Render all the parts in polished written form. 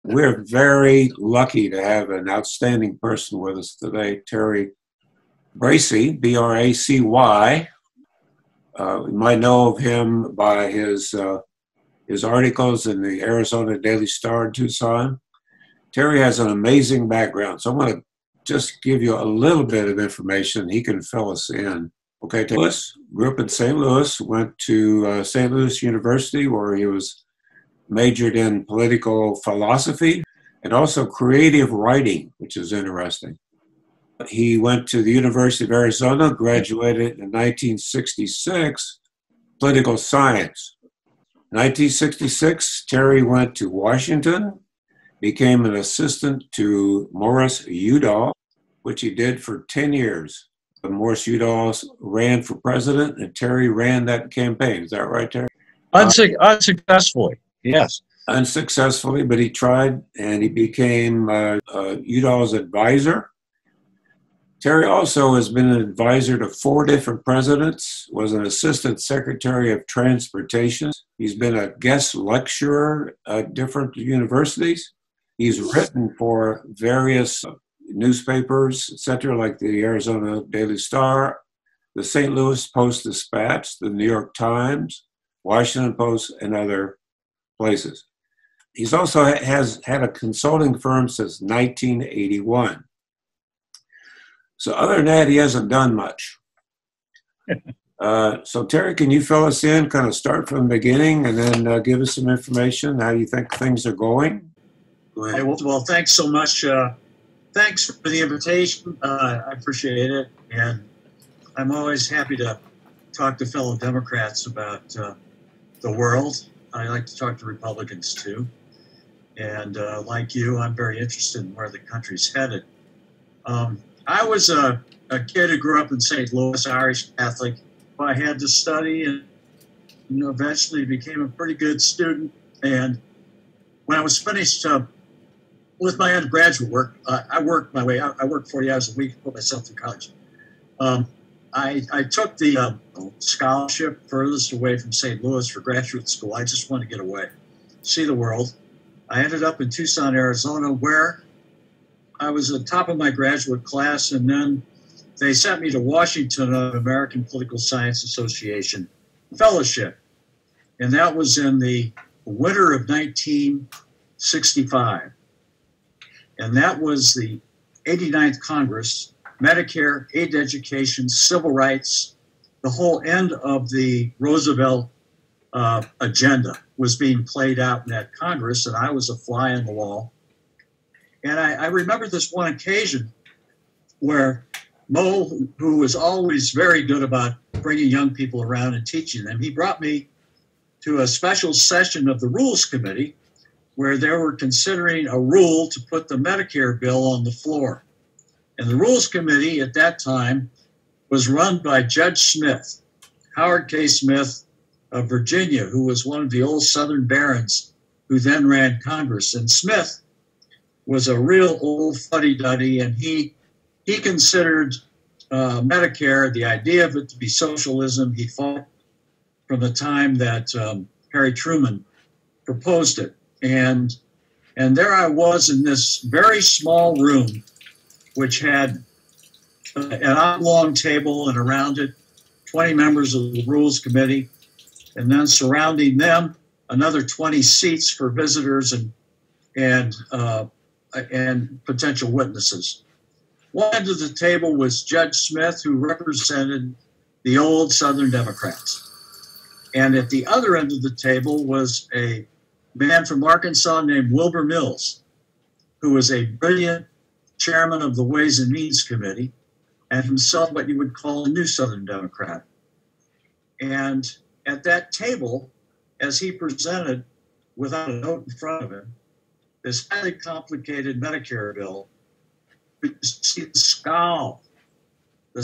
We're very lucky to have an outstanding person with us today, Terry Bracy, B-R-A-C-Y. You might know of him by his articles in the Arizona Daily Star in Tucson. Terry has an amazing background, so I'm going to just give you a little bit of information. He can fill us in. Okay, Terry grew up in St. Louis, went to St. Louis University, where he was majored in political philosophy and also creative writing, which is interesting. He went to the University of Arizona, graduated in 1966, political science. In 1966, Terry went to Washington, became an assistant to Morris Udall, which he did for 10 years. Morris Udall ran for president, and Terry ran that campaign. Is that right, Terry? Unsuccessfully, yes. Unsuccessfully, but he tried, and he became Udall's advisor. Terry also has been an advisor to 4 different presidents, was an assistant secretary of transportation. He's been a guest lecturer at different universities. He's written for various newspapers, etc., like the Arizona Daily Star, the St. Louis Post-Dispatch, the New York Times, Washington Post, and other places. He's also has had a consulting firm since 1981. So other than that, he hasn't done much. So Terry, can you fill us in, kind of start from the beginning, and then give us some information, how you think things are going? Go ahead. Well, thanks so much. Thanks for the invitation. I appreciate it. And I'm always happy to talk to fellow Democrats about the world. I like to talk to Republicans too. And like you, I'm very interested in where the country's headed. I was a kid who grew up in St. Louis, Irish Catholic. I had to study and eventually became a pretty good student. And when I was finished with my undergraduate work, I worked my way out. I worked 40 hours a week to put myself through college. I took the scholarship furthest away from St. Louis for graduate school. I just wanted to get away, see the world. I ended up in Tucson, Arizona, where I was at the top of my graduate class, and then they sent me to Washington on American Political Science Association fellowship. And that was in the winter of 1965. And that was the 89th Congress, Medicare, aid to education, civil rights, the whole end of the Roosevelt agenda was being played out in that Congress, and I was a fly on the wall. And I remember this one occasion where Mo, who was always very good about bringing young people around and teaching them, he brought me to a special session of the Rules Committee where they were considering a rule to put the Medicare bill on the floor. And the Rules Committee at that time was run by Judge Smith, Howard K. Smith of Virginia, who was one of the old Southern barons who then ran Congress. And Smith was a real old fuddy-duddy, and he considered Medicare, the idea of it to be socialism. He fought from the time that Harry Truman proposed it. And there I was in this very small room, which had an oblong table, and around it 20 members of the Rules Committee, and then surrounding them another 20 seats for visitors and potential witnesses. One end of the table was Judge Smith, who represented the old Southern Democrats. And at the other end of the table was a man from Arkansas named Wilbur Mills, who was a brilliant chairman of the Ways and Means Committee, and himself what you would call a new Southern Democrat. And at that table, as he presented, without a note in front of him, this highly complicated Medicare bill, you see the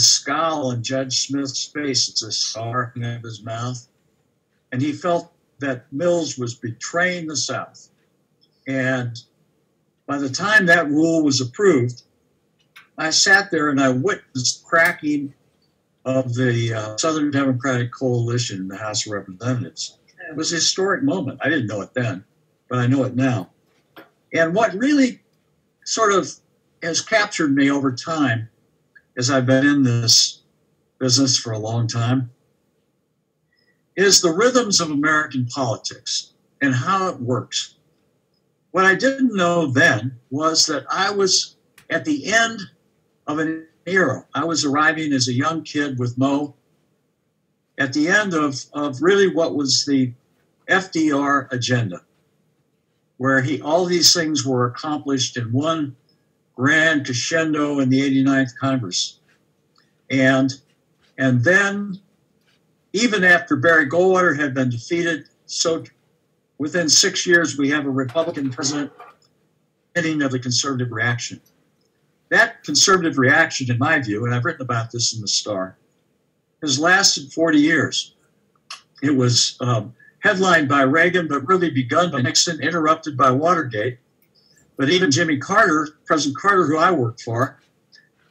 scowl on Judge Smith's face. It's a scar out of his mouth. And he felt that Mills was betraying the South. And by the time that rule was approved, I sat there and I witnessed cracking of the Southern Democratic Coalition in the House of Representatives. It was a historic moment. I didn't know it then, but I know it now. And what really sort of has captured me over time, as I've been in this business for a long time, is the rhythms of American politics and how it works. What I didn't know then was that I was at the end of an era. I was arriving as a young kid with Mo at the end of really what was the FDR agenda, where all these things were accomplished in one grand crescendo in the 89th Congress. And then, even after Barry Goldwater had been defeated, so within 6 years, we have a Republican president, beginning of the conservative reaction. That conservative reaction, in my view, and I've written about this in the Star, has lasted 40 years. It was headlined by Reagan, but really begun by Nixon, interrupted by Watergate. But even Jimmy Carter, President Carter, who I worked for,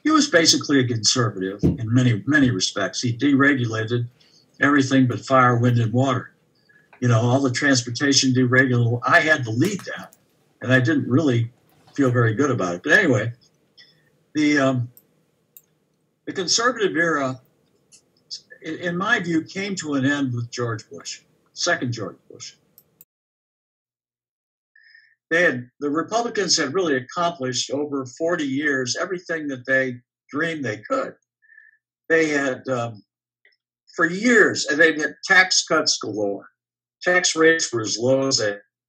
he was basically a conservative in many, many respects. He deregulated everything but fire, wind, and water. You know, all the transportation deregulated. I had to lead that, and I didn't really feel very good about it. But anyway, the conservative era, in my view, came to an end with George Bush, second George Bush. The Republicans had really accomplished over 40 years everything that they dreamed they could. They had, for years, and they had tax cuts galore. Tax rates were as low as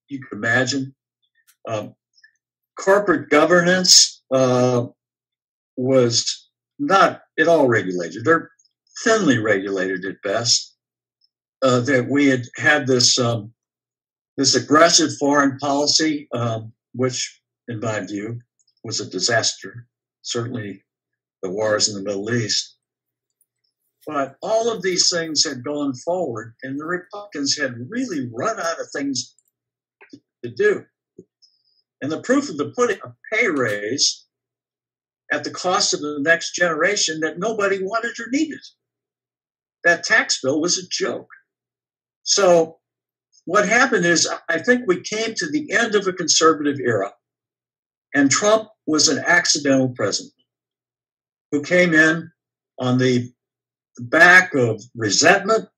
you could imagine. Corporate governance was not at all regulated. They're thinly regulated at best. That we had this aggressive foreign policy, which, in my view, was a disaster. Certainly, the wars in the Middle East. But all of these things had gone forward, and the Republicans had really run out of things to do. And the proof of the pudding, a pay raise at the cost of the next generation that nobody wanted or needed. That tax bill was a joke. So what happened is, I think we came to the end of a conservative era, and Trump was an accidental president who came in on the back of resentment,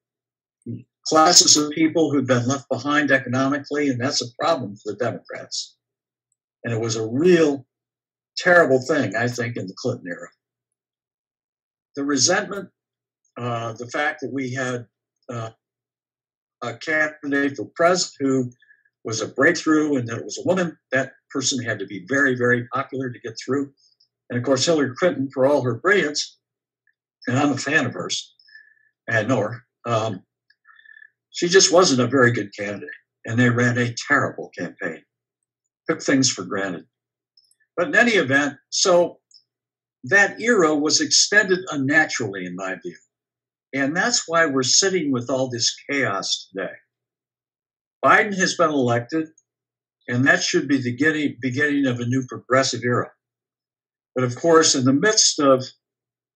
classes of people who'd been left behind economically, and that's a problem for the Democrats. And it was a real terrible thing, I think, in the Clinton era. The resentment, the fact that we had a candidate for president who was a breakthrough and that it was a woman, that person had to be very, very popular to get through. And of course, Hillary Clinton, for all her brilliance, and I'm a fan of hers, I know her, she just wasn't a very good candidate. And they ran a terrible campaign, took things for granted. But in any event, so that era was extended unnaturally, in my view. And that's why we're sitting with all this chaos today. Biden has been elected, and that should be the beginning of a new progressive era. But of course, in the midst of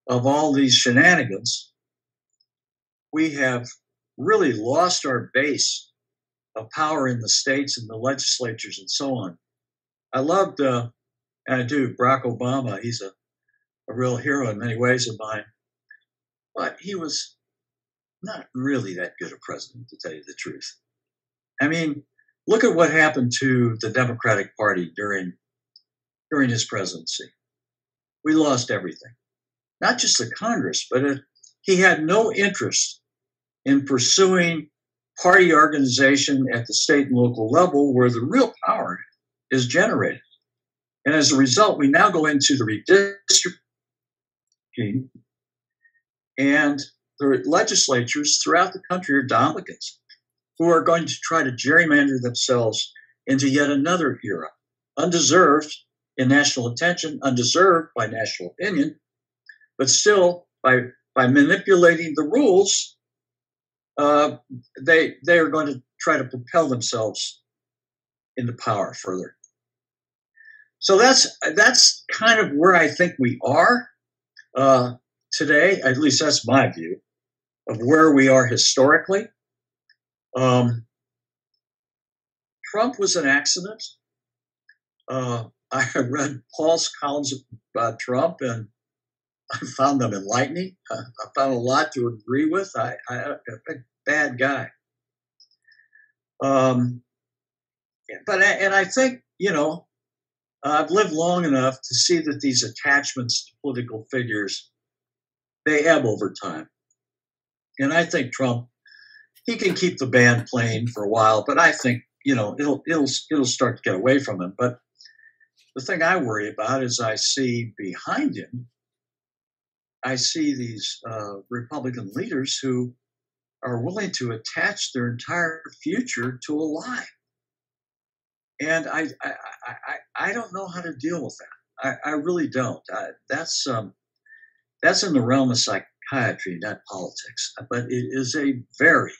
all these shenanigans, we have really lost our base of power in the states and the legislatures and so on. I loved, and I do, Barack Obama. He's a real hero in many ways of mine. But he was not really that good a president, to tell you the truth. I mean, look at what happened to the Democratic Party during his presidency. We lost everything. Not just the Congress, but he had no interest in pursuing party organization at the state and local level where the real power is generated. And as a result, we now go into the redistricting, and the legislatures throughout the country are Dominicans who are going to try to gerrymander themselves into yet another era, undeserved in national attention, undeserved by national opinion, but still by manipulating the rules, they are going to try to propel themselves into power further. So that's kind of where I think we are today. At least that's my view of where we are historically. Trump was an accident. I read Paul's columns about Trump, and I found them enlightening. I found a lot to agree with. I'm a bad guy. And I think, I've lived long enough to see that these attachments to political figures, they ebb over time. And I think Trump, he can keep the band playing for a while, but I think, it'll start to get away from him. But the thing I worry about is I see behind him, I see these Republican leaders who are willing to attach their entire future to a lie. And I don't know how to deal with that. I really don't. That's in the realm of psychiatry, not politics. But it is a very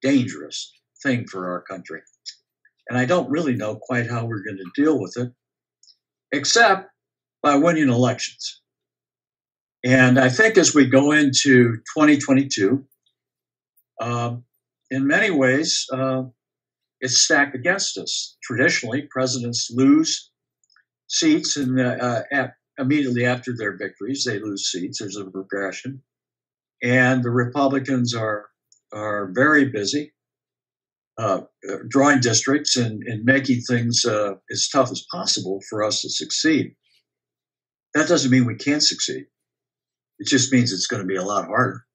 dangerous thing for our country. And I don't really know quite how we're going to deal with it, except by winning elections. And I think as we go into 2022, in many ways, it's stacked against us. Traditionally, presidents lose seats, and immediately after their victories, they lose seats. There's a regression. And the Republicans are very busy drawing districts and making things as tough as possible for us to succeed. That doesn't mean we can't succeed. It just means it's going to be a lot harder.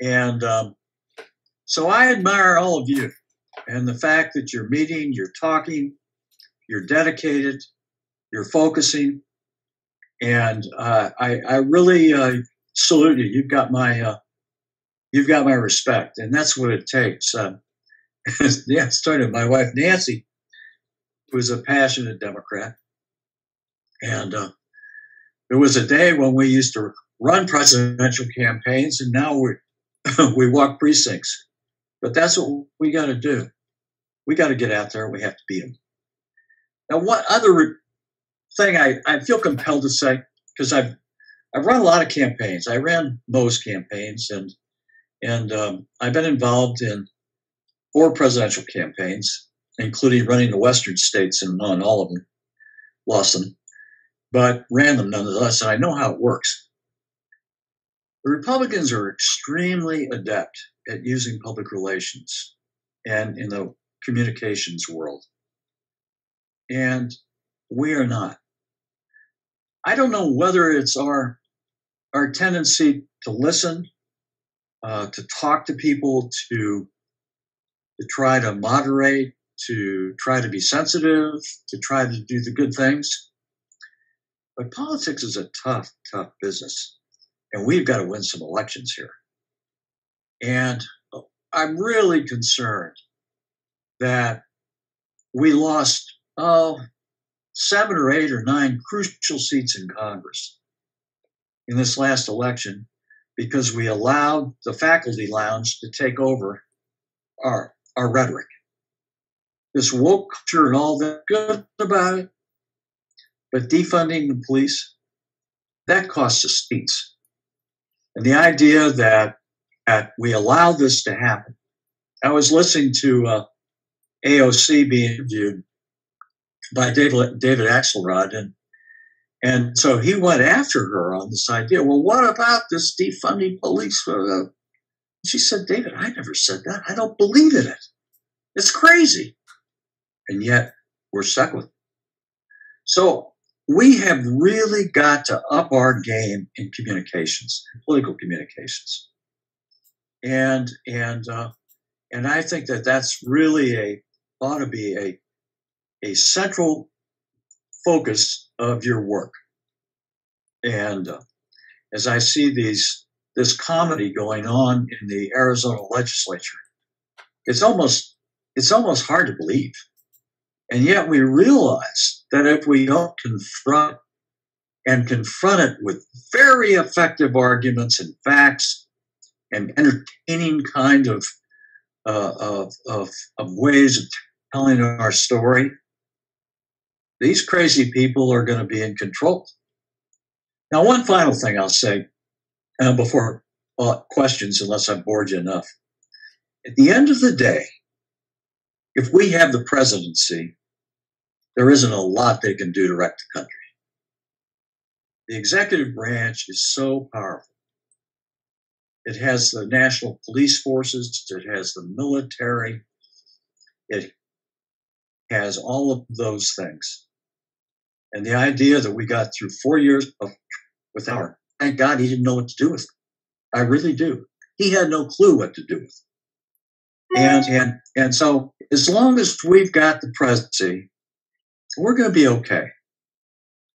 And so I admire all of you and the fact that you're meeting, you're talking, you're dedicated, you're focusing. And I really salute you. You've got my respect, and that's what it takes. Yeah, started my wife Nancy, who was a passionate Democrat, and there was a day when we used to run presidential campaigns, and now we walk precincts. But that's what we got to do. We got to get out there. We have to beat them. Now, one other thing I feel compelled to say, because I've run a lot of campaigns. I ran most campaigns, and I've been involved in 4 presidential campaigns, including running the Western states and won all of them, lost them, but ran them nonetheless. And I know how it works. The Republicans are extremely adept at using public relations and in the communications world. And we are not. I don't know whether it's our tendency to listen, to talk to people, to try to moderate, to try to be sensitive, to try to do the good things. But politics is a tough, tough business. And we've got to win some elections here. And I'm really concerned that we lost, 7 or 8 or 9 crucial seats in Congress in this last election because we allowed the faculty lounge to take over our rhetoric. This woke culture and all that, good about it, but defunding the police, that costs us seats. And the idea that we allow this to happen. I was listening to AOC being interviewed by David Axelrod, and so he went after her on this idea. Well, what about this defunding police? She said, David, I never said that. I don't believe in it. It's crazy. And yet we're stuck with it. So we have really got to up our game in communications, in political communications. And I think that's really ought to be a central focus of your work. And as I see this comedy going on in the Arizona legislature, it's almost hard to believe. And yet we realize that if we don't confront it with very effective arguments and facts and entertaining kind of ways of telling our story, these crazy people are going to be in control. Now, one final thing I'll say before questions, unless I've bored you enough. At the end of the day, if we have the presidency, there isn't a lot they can do to wreck the country. The executive branch is so powerful. It has the national police forces, it has the military, it has all of those things. And the idea that we got through 4 years without her, thank God he didn't know what to do with it. I really do. He had no clue what to do with it. And so as long as we've got the presidency, we're going to be okay.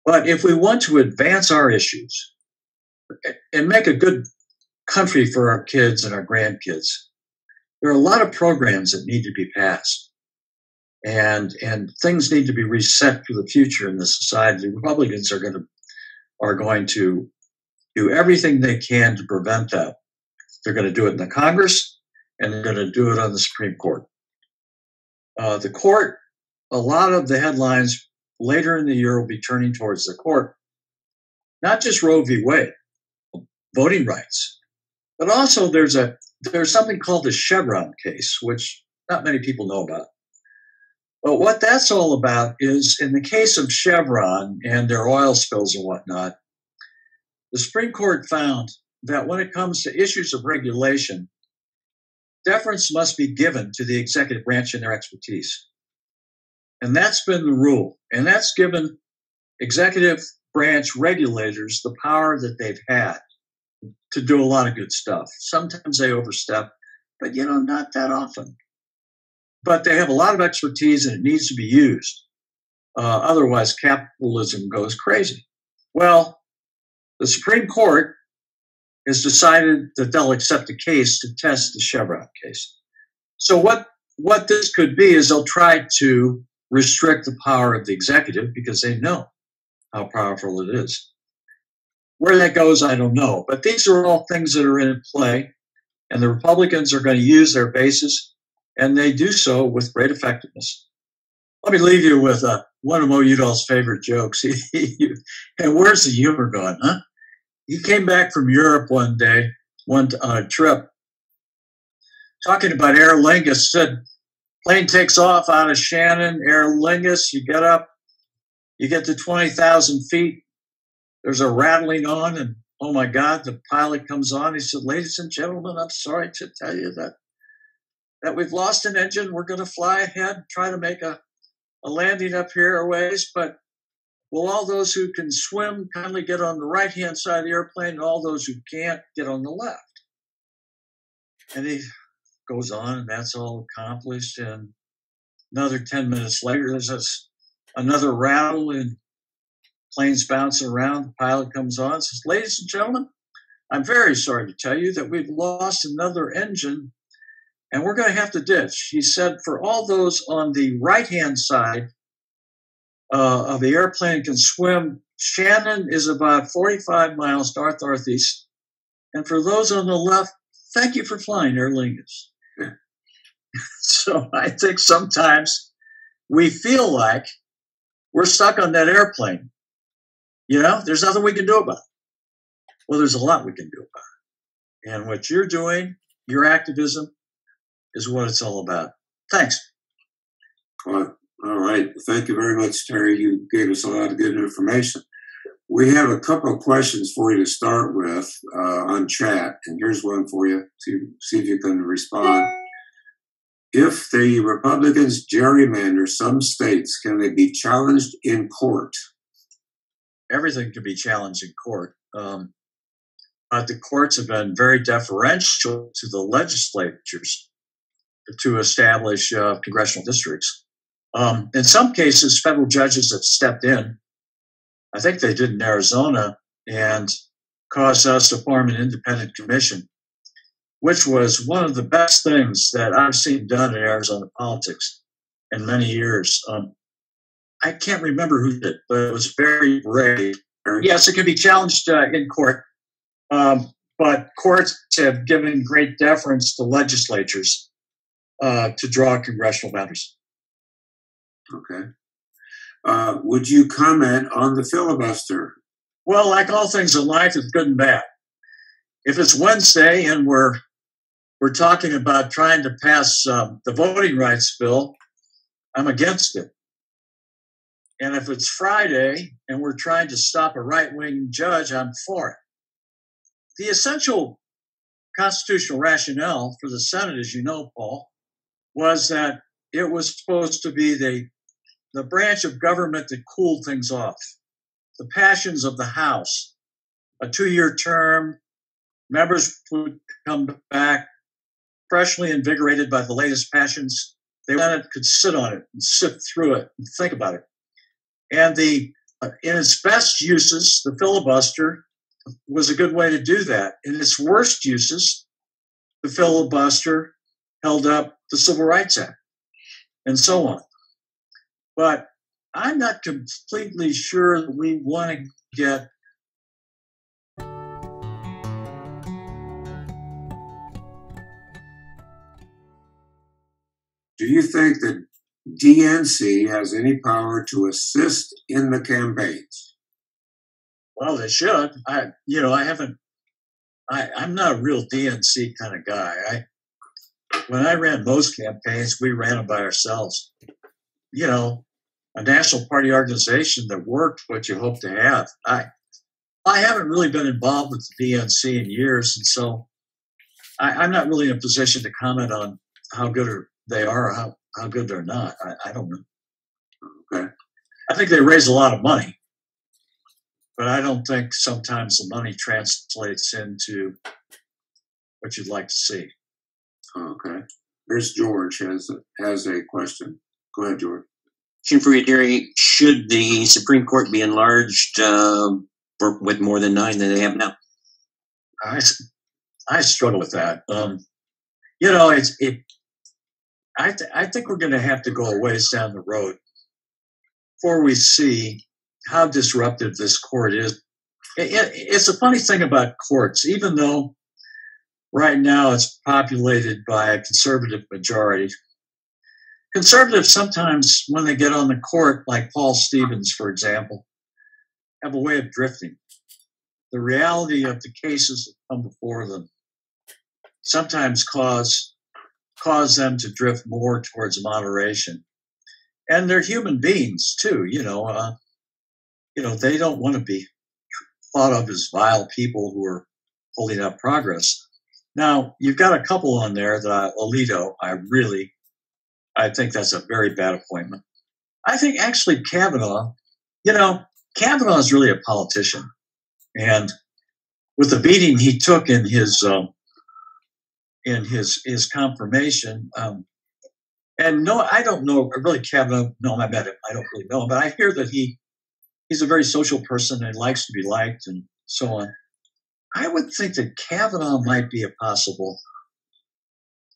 But if we want to advance our issues and make a good country for our kids and our grandkids, there are a lot of programs that need to be passed. And things need to be reset for the future in this society. The Republicans are going to do everything they can to prevent that. They're going to do it in the Congress, and they're going to do it on the Supreme Court. The court, a lot of the headlines later in the year will be turning towards the court, not just Roe v. Wade, voting rights, but also there's something called the Chevron case, which not many people know about. But what that's all about is, in the case of Chevron and their oil spills and whatnot, the Supreme Court found that when it comes to issues of regulation, deference must be given to the executive branch and their expertise. And that's been the rule. And that's given executive branch regulators the power that they've had to do a lot of good stuff. Sometimes they overstep, but not that often. But they have a lot of expertise and it needs to be used. Otherwise, capitalism goes crazy. Well, the Supreme Court has decided that they'll accept a case to test the Chevron case. So what this could be is they'll try to restrict the power of the executive because they know how powerful it is. Where that goes, I don't know. But these are all things that are in play, and the Republicans are going to use their bases, and they do so with great effectiveness. Let me leave you with one of Mo Udall's favorite jokes. And where's the humor gone, huh? He came back from Europe one day, one trip, talking about Aer Lingus. Said, plane takes off out of Shannon, Aer Lingus, you get up, you get to 20,000 feet, there's a rattling on, and oh my God, the pilot comes on. He said, ladies and gentlemen, I'm sorry to tell you that we've lost an engine. We're going to fly ahead, try to make a landing up here a ways, but will all those who can swim kindly get on the right-hand side of the airplane, and all those who can't get on the left? And he goes on, and that's all accomplished. And another 10 minutes later, there's another rattle, and planes bouncing around. The pilot comes on and says, ladies and gentlemen, I'm very sorry to tell you that we've lost another engine, and we're going to have to ditch. He said, for all those on the right-hand side of the airplane can swim, Shannon is about 45 miles north-northeast. And for those on the left, thank you for flying Aer Lingus. So I think sometimes we feel like we're stuck on that airplane. There's nothing we can do about it. Well, there's a lot we can do about it. And what you're doing, your activism, is what it's all about. Thanks. All right. Thank you very much, Terry. You gave us a lot of good information. We have a couple of questions for you to start with on chat. And here's one for you to see if you can respond. If the Republicans gerrymander some states, can they be challenged in court? Everything can be challenged in court. But the courts have been very deferential to the legislatures to establish congressional districts. In some cases, federal judges have stepped in. I think they did in Arizona, and caused us to form an independent commission, which was one of the best things that I've seen done in Arizona politics in many years. I can't remember who did, but it was very brave. Yes, it can be challenged in court, but courts have given great deference to legislatures to draw congressional boundaries. Okay. Would you comment on the filibuster? Well, like all things in life, it's good and bad. If it's Wednesday and we're talking about trying to pass the voting rights bill, I'm against it. And if it's Friday and we're trying to stop a right-wing judge, I'm for it. The essential constitutional rationale for the Senate, as you know, Paul, was that it was supposed to be the branch of government that cooled things off. The passions of the House, a 2-year term, members would come back freshly invigorated by the latest passions. The Senate could sit on it and sift through it and think about it. And in its best uses, the filibuster was a good way to do that. In its worst uses, the filibuster held up the Civil Rights Act and so on. But I'm not completely sure that we want to get Do you think that DNC has any power to assist in the campaigns? Well, they should. I'm not a real DNC kind of guy. When I ran most campaigns, we ran them by ourselves. You know, a national party organization that worked what you hope to have. I haven't really been involved with the DNC in years, and so I'm not really in a position to comment on how good they are or how good they're not. I don't know. Okay. I think they raise a lot of money, but I don't think sometimes the money translates into what you'd like to see. Okay. There's George has a question. Go ahead, George. Question for you, Terry. Should the Supreme Court be enlarged with more than 9 than they have now? I struggle with that. I think we're going to have to go a ways down the road before we see how disruptive this court is. It's a funny thing about courts, even though right now it's populated by a conservative majority. Conservatives sometimes, when they get on the court, like Paul Stevens, for example, have a way of drifting. The reality of the cases that come before them sometimes cause them to drift more towards moderation. And they're human beings too, they don't want to be thought of as vile people who are holding up progress. Now, you've got a couple on there that Alito, I think that's a very bad appointment. I think actually Kavanaugh is really a politician. And with the beating he took in his confirmation, and no, I don't know, really Kavanaugh, no, I met him, I don't really know him, but I hear that he's a very social person and likes to be liked and so on. I would think that Kavanaugh might be a possible,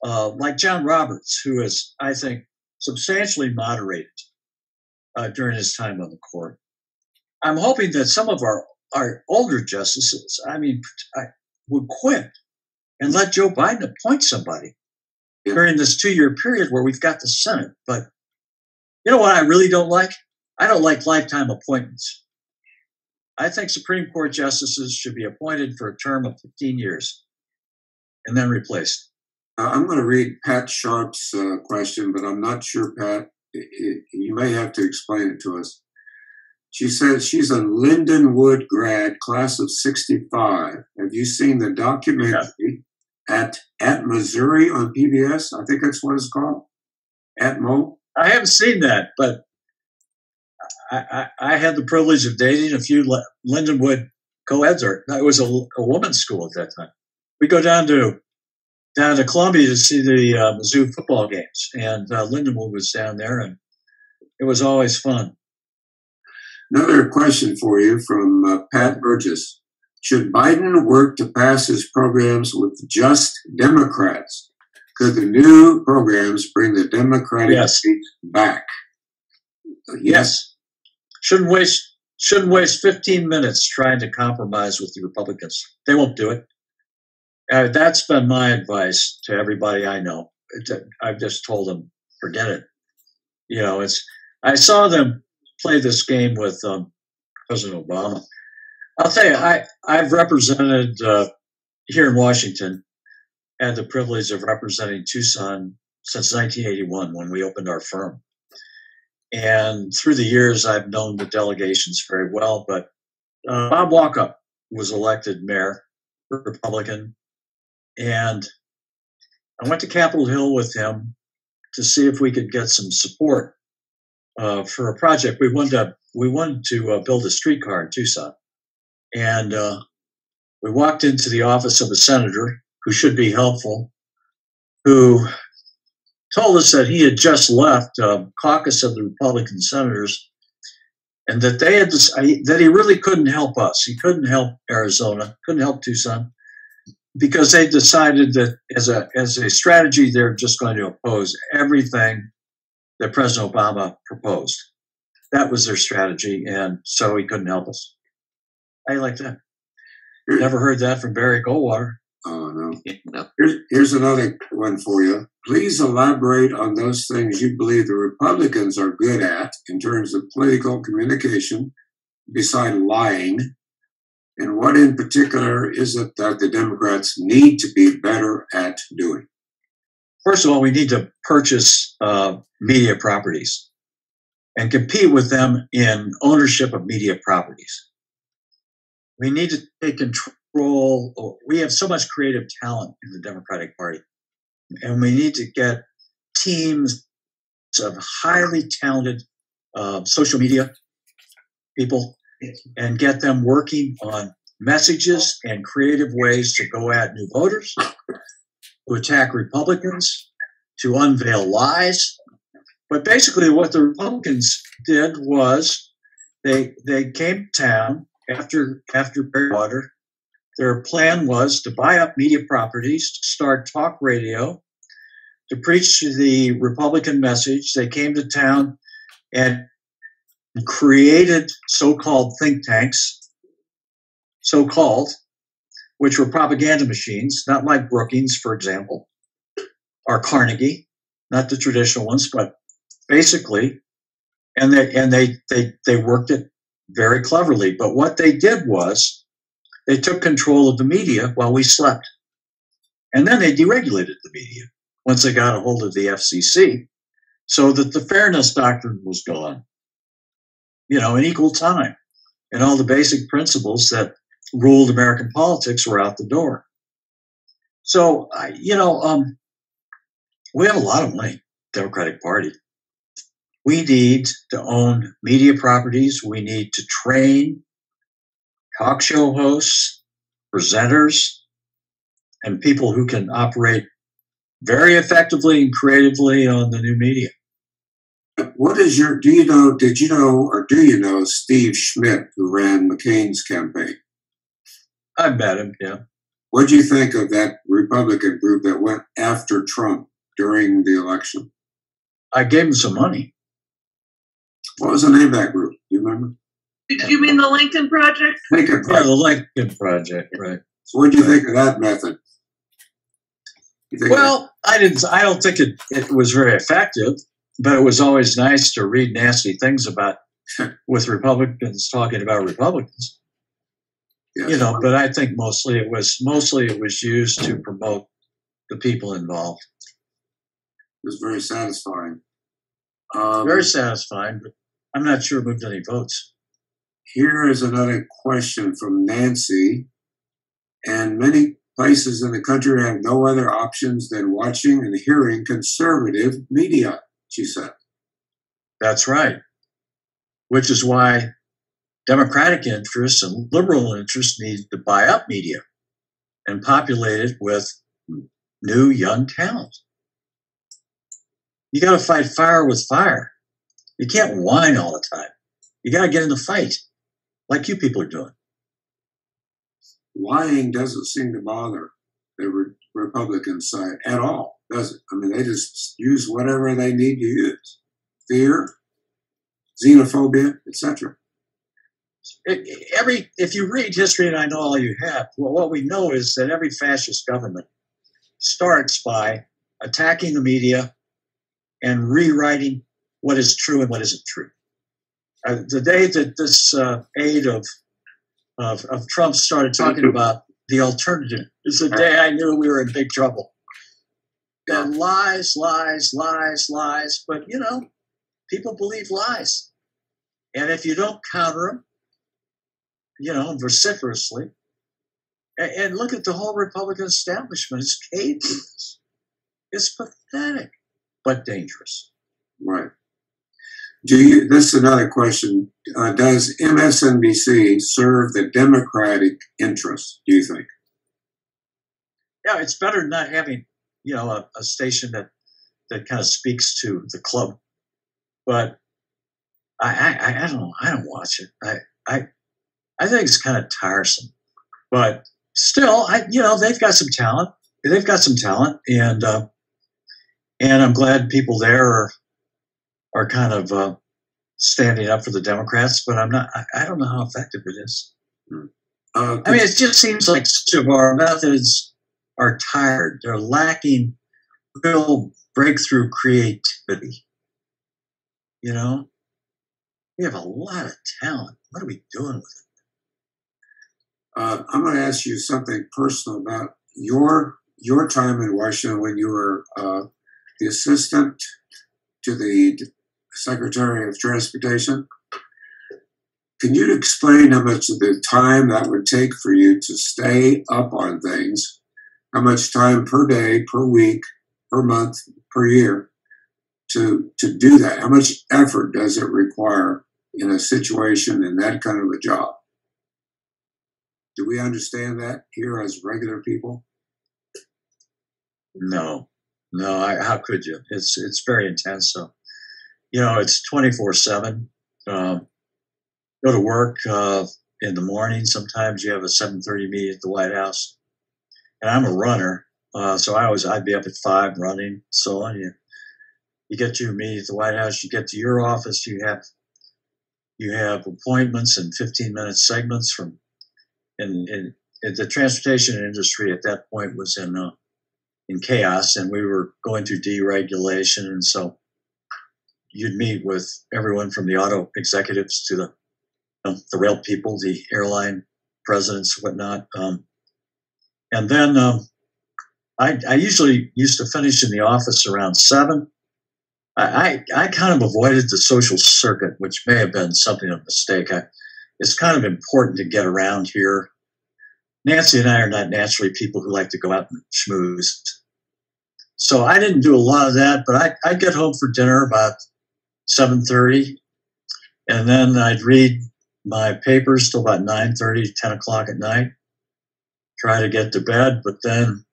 like John Roberts, who is, I think, substantially moderated during his time on the court. I'm hoping that some of our older justices, would quit and let Joe Biden appoint somebody during this 2-year period where we've got the Senate. But you know what I really don't like? I don't like lifetime appointments. I think Supreme Court justices should be appointed for a term of 15 years and then replaced. I'm going to read Pat Sharp's question, but I'm not sure, Pat. You may have to explain it to us. She says she's a Lindenwood grad, class of 65. Have you seen the documentary at Missouri on PBS? I think that's what it's called. At Mo. I haven't seen that, but I had the privilege of dating a few Lindenwood co-eds. It was a woman's school at that time. We go down to Columbia to see the Mizzou football games, and Lindenwood was down there, and it was always fun. Another question for you from Pat Burgess. Should Biden work to pass his programs with just Democrats? Could the new programs bring the Democratic seats back? Yes. Shouldn't waste 15 minutes trying to compromise with the Republicans. They won't do it. That's been my advice to everybody I know. I've just told them, forget it. I saw them play this game with President Obama. I'll tell you, I've represented here in Washington, had the privilege of representing Tucson since 1981 when we opened our firm. And through the years, I've known the delegations very well. But Bob Walkup was elected mayor, Republican, and I went to Capitol Hill with him to see if we could get some support for a project. We wanted to build a streetcar in Tucson, and we walked into the office of a senator who should be helpful, who told us that he had just left a caucus of the Republican senators, and that they had that he really couldn't help us. He couldn't help Arizona, couldn't help Tucson, because they decided that as a strategy, they're just going to oppose everything that President Obama proposed. That was their strategy, and so he couldn't help us. How do you like that? Never heard that from Barry Goldwater. Oh, no. No. Here's another one for you. Please elaborate on those things you believe the Republicans are good at in terms of political communication, beside lying, and what in particular is it that the Democrats need to be better at doing? First of all, we need to purchase media properties and compete with them in ownership of media properties. We need to take control. We have so much creative talent in the Democratic Party, and we need to get teams of highly talented social media people and get them working on messages and creative ways to go at new voters, to attack Republicans, to unveil lies. But basically what the Republicans did was they came to town after Water. Their plan was to buy up media properties, to start talk radio, to preach the Republican message. They came to town and created so-called think tanks, which were propaganda machines, not like Brookings, for example, or Carnegie, not the traditional ones, but basically, and they worked it very cleverly. But what they did was they took control of the media while we slept. And then they deregulated the media once they got a hold of the FCC, so that the fairness doctrine was gone, in equal time. And all the basic principles that ruled American politics were out the door. So, we have a lot of money, Democratic Party. We need to own media properties. We need to train talk show hosts, presenters, and people who can operate very effectively and creatively on the new media. Do you know Steve Schmidt, who ran McCain's campaign? I met him, yeah. What do you think of that Republican group that went after Trump during the election? I gave him some money. What was the name of that group? Do you remember? Did you mean the Lincoln Project? Lincoln Project. Yeah, the Lincoln Project, right. So what do you think of that method? Well, I don't think it was very effective, but it was always nice to read nasty things with Republicans talking about Republicans. Yes. But I think mostly it was used to promote the people involved. It was very satisfying. Very satisfying, but I'm not sure it moved any votes. Here is another question from Nancy. And many places in the country have no other options than watching and hearing conservative media, she said. That's right. Which is why Democratic interests and liberal interests need to buy up media and populate it with new young talent. You got to fight fire with fire. You can't whine all the time. You got to get in the fight, like you people are doing. Lying doesn't seem to bother the Republican side at all, does it? I mean, they just use whatever they need to use. Fear, xenophobia, etc. If you read history, and I know all you have, well, what we know is that every fascist government starts by attacking the media and rewriting what is true and what isn't true. The day that this aide of Trump started talking about the alternative is the day I knew we were in big trouble. And lies, lies, lies, lies. But, people believe lies. And if you don't counter them, vociferously, and look at the whole Republican establishment, it's caved to this. It's pathetic, but dangerous. Right. This is another question. Does MSNBC serve the Democratic interest, do you think? Yeah, it's better than not having, a station that kind of speaks to the club. But I don't know. I don't watch it. I think it's kind of tiresome. But still, they've got some talent. They've got some talent, and I'm glad people there are kind of standing up for the Democrats. But I don't know how effective it is. It just seems like some of our methods are tired. They're lacking real breakthrough creativity. We have a lot of talent. What are we doing with it? I'm going to ask you something personal about your time in Washington when you were the assistant to the Secretary of Transportation. Can you explain how much of the time that would take for you to stay up on things? How much time per day, per week, per month, per year to do that? How much effort does it require in a situation in that kind of a job? Do we understand that here as regular people? No. How could you? It's very intense. So, it's 24/7. Go to work in the morning. Sometimes you have a 7:30 meeting at the White House, and I'm a runner, so I'd be up at 5 running. So on. You get to your meeting at the White House. You get to your office. You have appointments and 15-minute segments from. And the transportation industry at that point was in chaos, and we were going through deregulation, and so you'd meet with everyone from the auto executives to the rail people, the airline presidents, whatnot. And then I usually used to finish in the office around 7. I kind of avoided the social circuit, which may have been something of a mistake. It's kind of important to get around here. Nancy and I are not naturally people who like to go out and schmooze. So I didn't do a lot of that, but I'd get home for dinner about 7:30, and then I'd read my papers till about 9:30, 10 o'clock at night, try to get to bed. But then,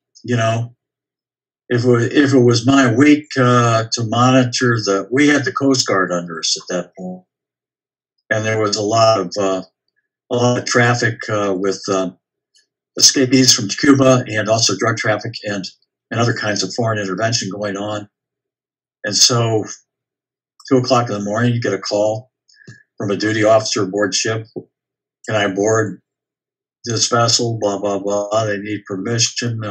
if it was my week to monitor we had the Coast Guard under us at that point. And there was a lot of traffic with escapees from Cuba, and also drug traffic and other kinds of foreign intervention going on. And so 2 o'clock in the morning, you get a call from a duty officer aboard ship. Can I board this vessel? Blah, blah, blah. They need permission.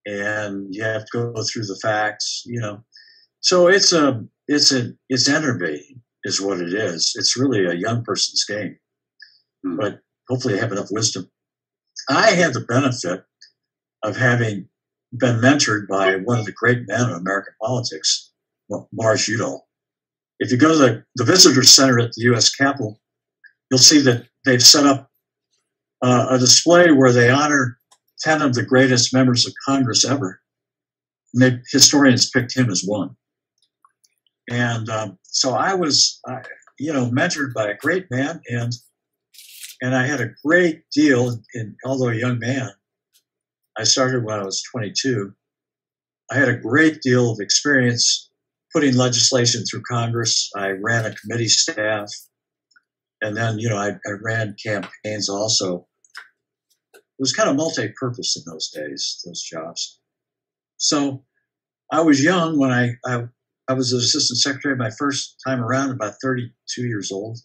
And you have to go through the facts, So it's enervating is what it is. It's really a young person's game. But hopefully I have enough wisdom. I had the benefit of having been mentored by one of the great men in American politics, Morris Udall. If you go to the Visitor Center at the U.S. Capitol, you'll see that they've set up a display where they honor 10 of the greatest members of Congress ever. And historians picked him as one. And so I was, mentored by a great man, and I had a great deal, although a young man, I started when I was 22. I had a great deal of experience putting legislation through Congress. I ran a committee staff, and then, I ran campaigns also. It was kind of multi-purpose in those days, those jobs. So I was young when I was an assistant secretary my first time around, about 32 years old.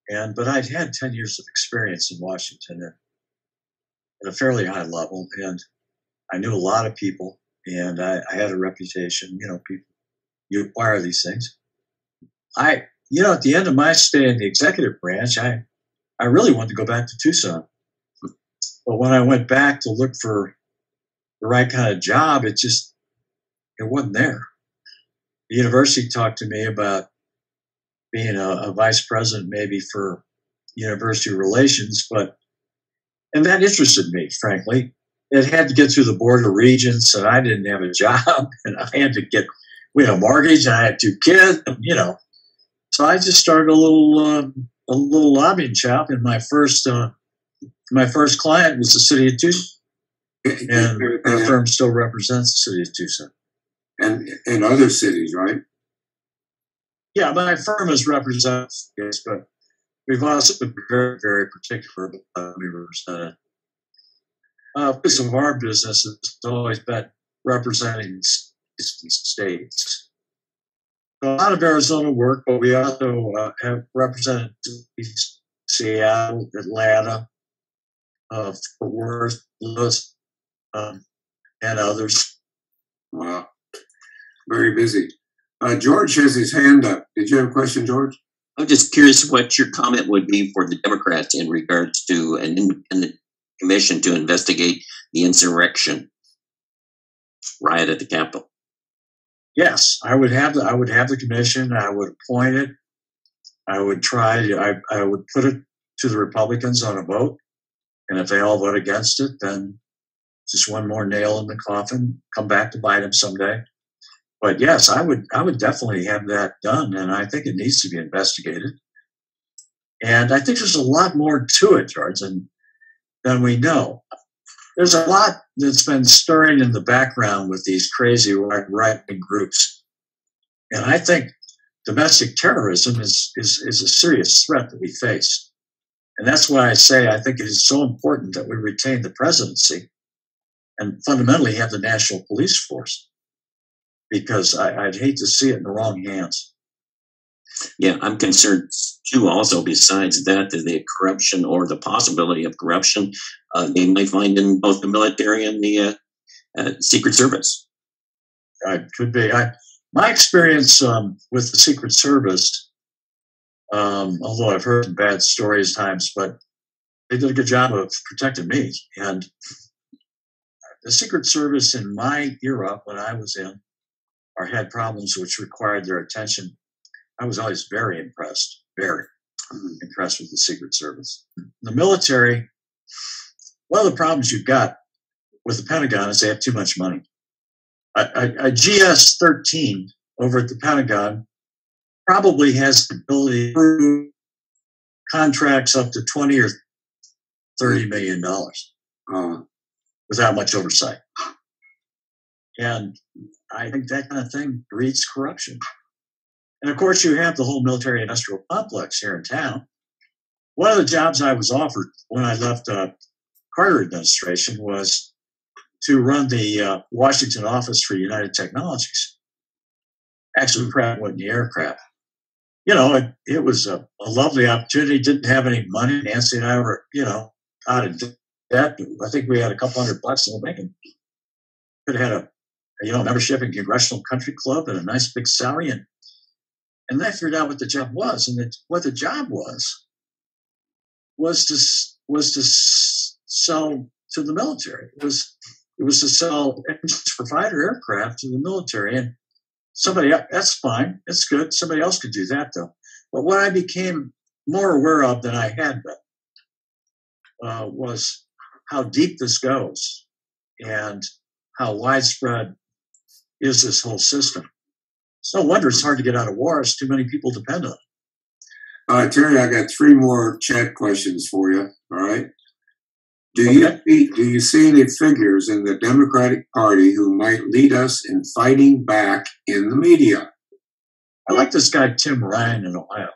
But I'd had 10 years of experience in Washington at a fairly high level, and I knew a lot of people, and I had a reputation. People, you acquire these things. At the end of my stay in the executive branch, I really wanted to go back to Tucson. But when I went back to look for the right kind of job, it wasn't there. the university talked to me about being a vice president, maybe for university relations, and that interested me, frankly. It had to get through the board of regents, and I didn't have a job, and I had to we had a mortgage, and I had 2 kids, So I just started a little lobbying shop, and my first client was the city of Tucson, and our firm still represents the city of Tucson. And other cities, right? Yeah, my firm is representative, yes, but we've also been very, very particular about we represent it. Because of our business has always been representing states. So a lot of Arizona work, but we also have represented Seattle, Atlanta, Fort Worth, Lewis, and others. Wow. Very busy. George has his hand up. Did you have a question, George? I'm just curious what your comment would be for the Democrats in regards to an independent commission to investigate the insurrection riot at the Capitol. Yes, I would have the commission. I would appoint it. I would I would put it to the Republicans on a vote, and if they all vote against it, then just one more nail in the coffin. Come back to bite them someday. But yes, I would definitely have that done, and I think it needs to be investigated. And I think there's a lot more to it, George, than we know. There's a lot that's been stirring in the background with these crazy right-wing groups. And I think domestic terrorism is a serious threat that we face. And that's why I say I think it is so important that we retain the presidency and fundamentally have the national police force, because I'd hate to see it in the wrong hands. Yeah, I'm concerned too. Also, besides that, the corruption or the possibility of corruption they might find in both the military and the Secret Service. Could be. My experience with the Secret Service, although I've heard some bad stories times, but they did a good job of protecting me. And the Secret Service in my era, when I was in, or had problems which required their attention, I was always very impressed with the Secret Service. The military, one of the problems you've got with the Pentagon is they have too much money. A GS-13 over at the Pentagon probably has the ability to approve contracts up to $20 or $30 million without much oversight. And I think that kind of thing breeds corruption. And of course, you have the whole military industrial complex here in town. One of the jobs I was offered when I left Carter administration was to run the Washington office for United Technologies. Actually, Pratt & Whitney aircraft. It was a lovely opportunity. Didn't have any money. Nancy and I were, out of debt. I think we had a couple $100 in the bank. Could have had a membership in Congressional Country Club and a nice big salary. And I figured out what the job was. And what the job was to sell to the military. It was to sell engines for fighter aircraft to the military. And that's fine. That's good. Somebody else could do that, though. But what I became more aware of than I had been was how deep this goes and how widespread is this whole system. It's no wonder it's hard to get out of war. Too many people depend on it. Terry, I got 3 more chat questions for you. All right. Do you see any figures in the Democratic Party who might lead us in fighting back in the media? I like this guy, Tim Ryan, in Ohio.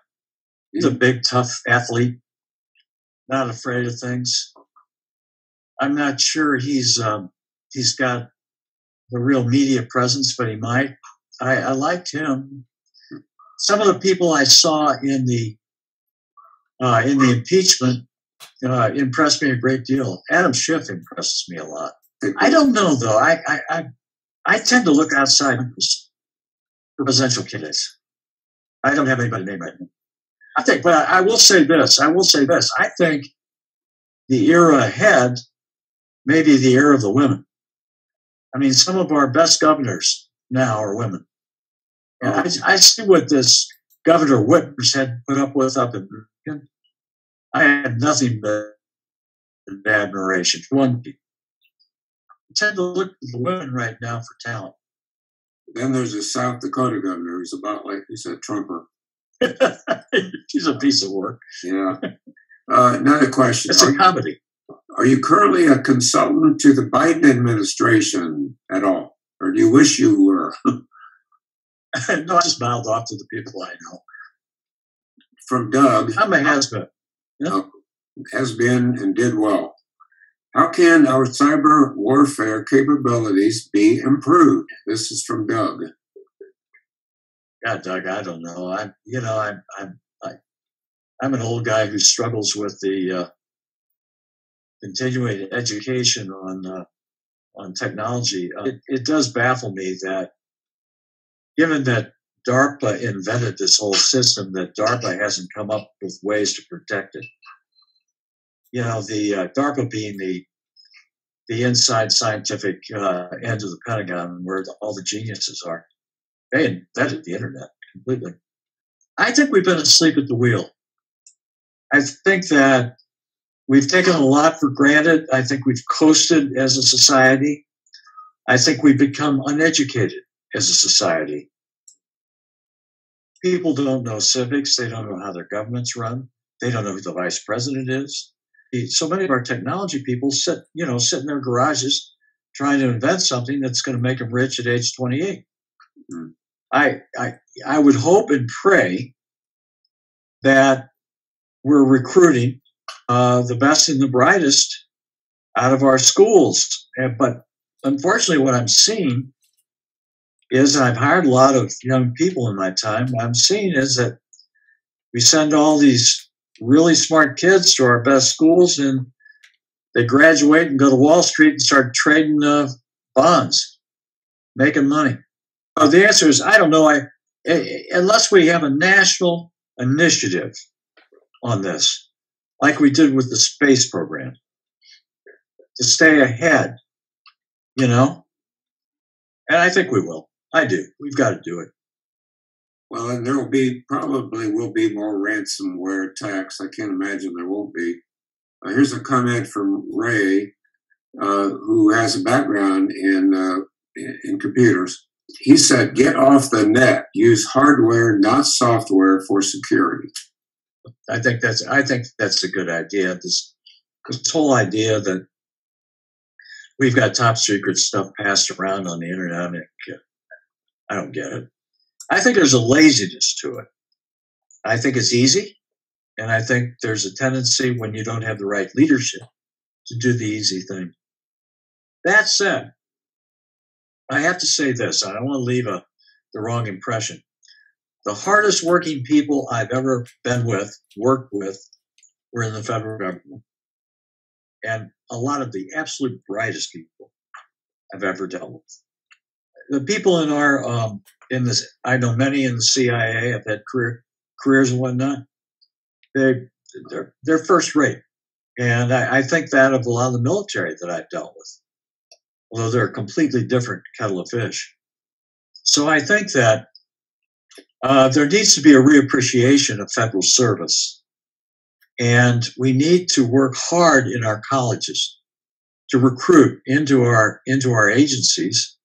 He's a big, tough athlete, not afraid of things. I'm not sure he's got the real media presence, but he might. I liked him. Some of the people I saw in the impeachment impressed me a great deal. Adam Schiff impresses me a lot. I don't know, though. I tend to look outside for presidential candidates. I don't have anybody named right now. But I will say this. I think the era ahead may be the era of the women. I mean, some of our best governors now are women. And I see what this Governor Whitmer's had put up with up in Michigan. I had nothing but admiration for one. I tend to look at the women right now for talent. Then there's a South Dakota governor who's about like you said, Trumper. She's a piece of work. Yeah. Another question. It's a comedy. Are you currently a consultant to the Biden administration at all? Or do you wish you were? No, I just mouthed off to the people I know. From Doug. I'm a has-been. Yeah. Has been and did well. How can our cyber warfare capabilities be improved? This is from Doug. Yeah, Doug, I don't know. I'm an old guy who struggles with the continuing education on technology. It does baffle me that, given that DARPA invented this whole system, that DARPA hasn't come up with ways to protect it. You know, the DARPA being the inside scientific end of the Pentagon, where all the geniuses are. They invented the internet completely. I think we've been asleep at the wheel. I think that we've taken a lot for granted. I think we've coasted as a society. I think we've become uneducated as a society. People don't know civics. They don't know how their governments run. They don't know who the vice president is. So many of our technology people sit in their garages trying to invent something that's going to make them rich at age 28. Mm-hmm. I would hope and pray that we're recruiting the best and the brightest out of our schools. But unfortunately, what I'm seeing is, and I've hired a lot of young people in my time, what I'm seeing is that we send all these really smart kids to our best schools, and they graduate and go to Wall Street and start trading bonds, making money. The answer is, I don't know. Unless we have a national initiative on this, like we did with the space program, to stay ahead, And I think we will. I do. We've got to do it. Well, and there probably will be more ransomware attacks. I can't imagine there won't be. Here's a comment from Ray, who has a background in computers. He said, "Get off the net. Use hardware, not software, for security." I think that's a good idea. This whole idea that we've got top secret stuff passed around on the internet, I don't get it. I think there's a laziness to it. I think it's easy, and I think there's a tendency when you don't have the right leadership to do the easy thing. That said, I have to say this. I don't want to leave the wrong impression. The hardest working people I've ever worked with, were in the federal government. And a lot of the absolute brightest people I've ever dealt with. The people in our I know many in the CIA have had careers and whatnot. They're first rate, and I think that of a lot of the military that I've dealt with, although they're a completely different kettle of fish. So I think that there needs to be a reappreciation of federal service, and we need to work hard in our colleges to recruit into our agencies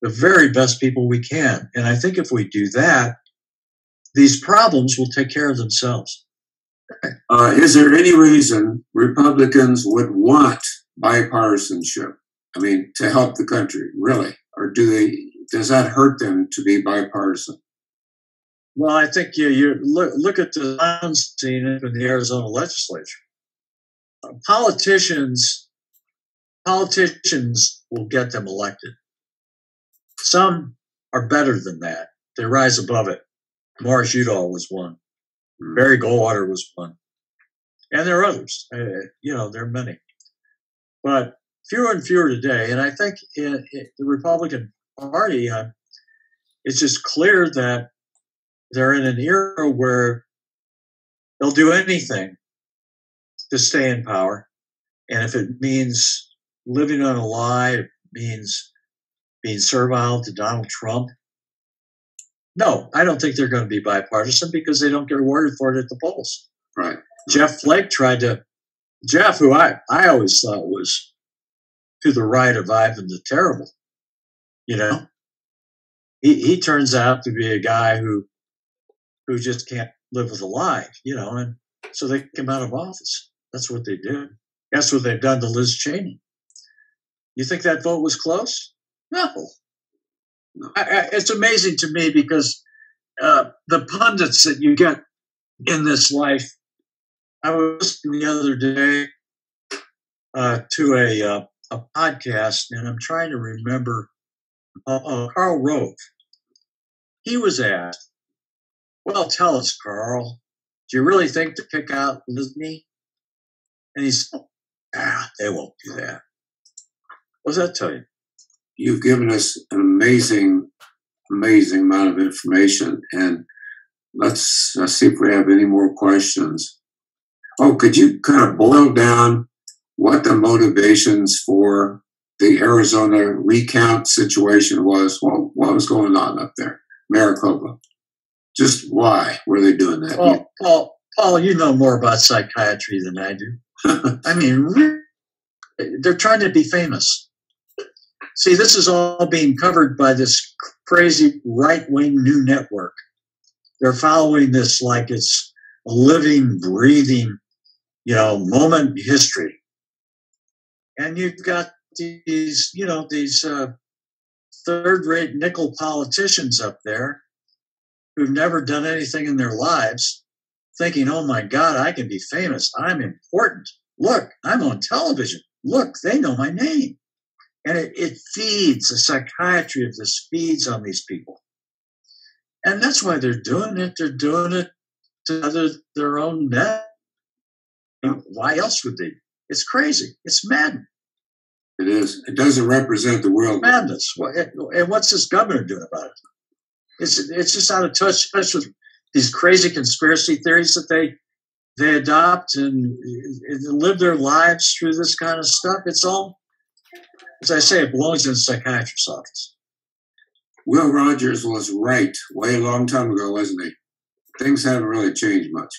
the very best people we can. And I think if we do that, these problems will take care of themselves. Is there any reason Republicans would want bipartisanship? I mean, to help the country, really? Or does that hurt them to be bipartisan? Well, I think you look at the violence scene in the Arizona legislature. Politicians will get them elected. Some are better than that. They rise above it. Morris Udall was one. Barry Goldwater was one. And there are others. There are many. But fewer and fewer today. And I think in the Republican Party, it's just clear that they're in an era where they'll do anything to stay in power. And if it means living on a lie, it means being servile to Donald Trump, No, I don't think they're going to be bipartisan because they don't get rewarded for it at the polls. Right. Jeff Flake tried to, Jeff, who I always thought was to the right of Ivan the Terrible, you know, he turns out to be a guy who just can't live with a lie, you know, and so they kick him out of office. That's what they did. That's what they've done to Liz Cheney. You think that vote was close? No. It's amazing to me because the pundits that you get in this life. I was listening the other day to a podcast, and I'm trying to remember Karl Rove. He was asked, "Well, tell us, Karl, do you really think to kick out Disney?" And he said, "They won't do that." What does that tell you? You've given us an amazing amount of information, and let's see if we have any more questions. Oh, could you kind of boil down what the motivations for the Arizona recount situation was? Well, what was going on up there, Maricopa? Just why were they doing that? Well, Paul, you know more about psychiatry than I do. I mean, they're trying to be famous. See, this is all being covered by this crazy right-wing new network. They're following this like it's a living, breathing, moment in history. And you've got these third-rate nickel politicians up there who've never done anything in their lives, thinking, "Oh my God, I can be famous. I'm important. Look, I'm on television. Look, they know my name." And it feeds the psychiatry of this, feeds on these people. And that's why they're doing it. They're doing it to their own net. Why else would they? It's crazy. It's madness. It is. It doesn't represent the world. Madness. And what's this governor doing about it? It's just out of touch with these crazy conspiracy theories that they adopt and live their lives through this kind of stuff. It's all, as I say, it belongs in a psychiatrist's office. Will Rogers was right way a long time ago, wasn't he? Things haven't really changed much.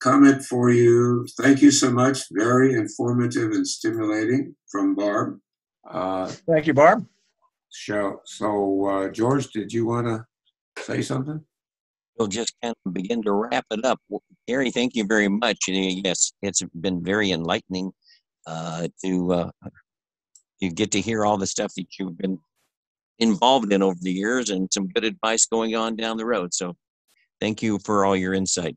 Comment for you. Thank you so much. Very informative and stimulating from Barb. Thank you, Barb. So, George, did you want to say something? We'll just kind of begin to wrap it up. Gary, thank you very much. Yes, it's been very enlightening to get to hear all the stuff that you've been involved in over the years and some good advice going on down the road. So thank you for all your insight.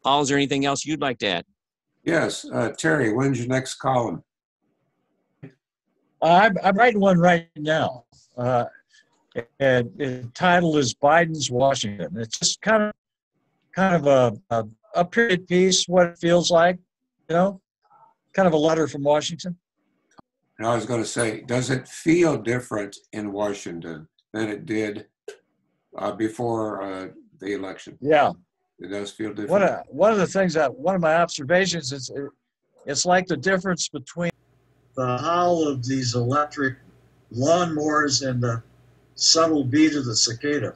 Paul, is there anything else you'd like to add? Yes. Terry, when's your next column? I'm writing one right now. And the title is Biden's Washington. It's just kind of a period piece, what it feels like, kind of a letter from Washington. And I was going to say, does it feel different in Washington than it did before the election? Yeah. It does feel different. One of the things one of my observations is it's like the difference between the howl of these electric lawnmowers and the subtle beat of the cicada.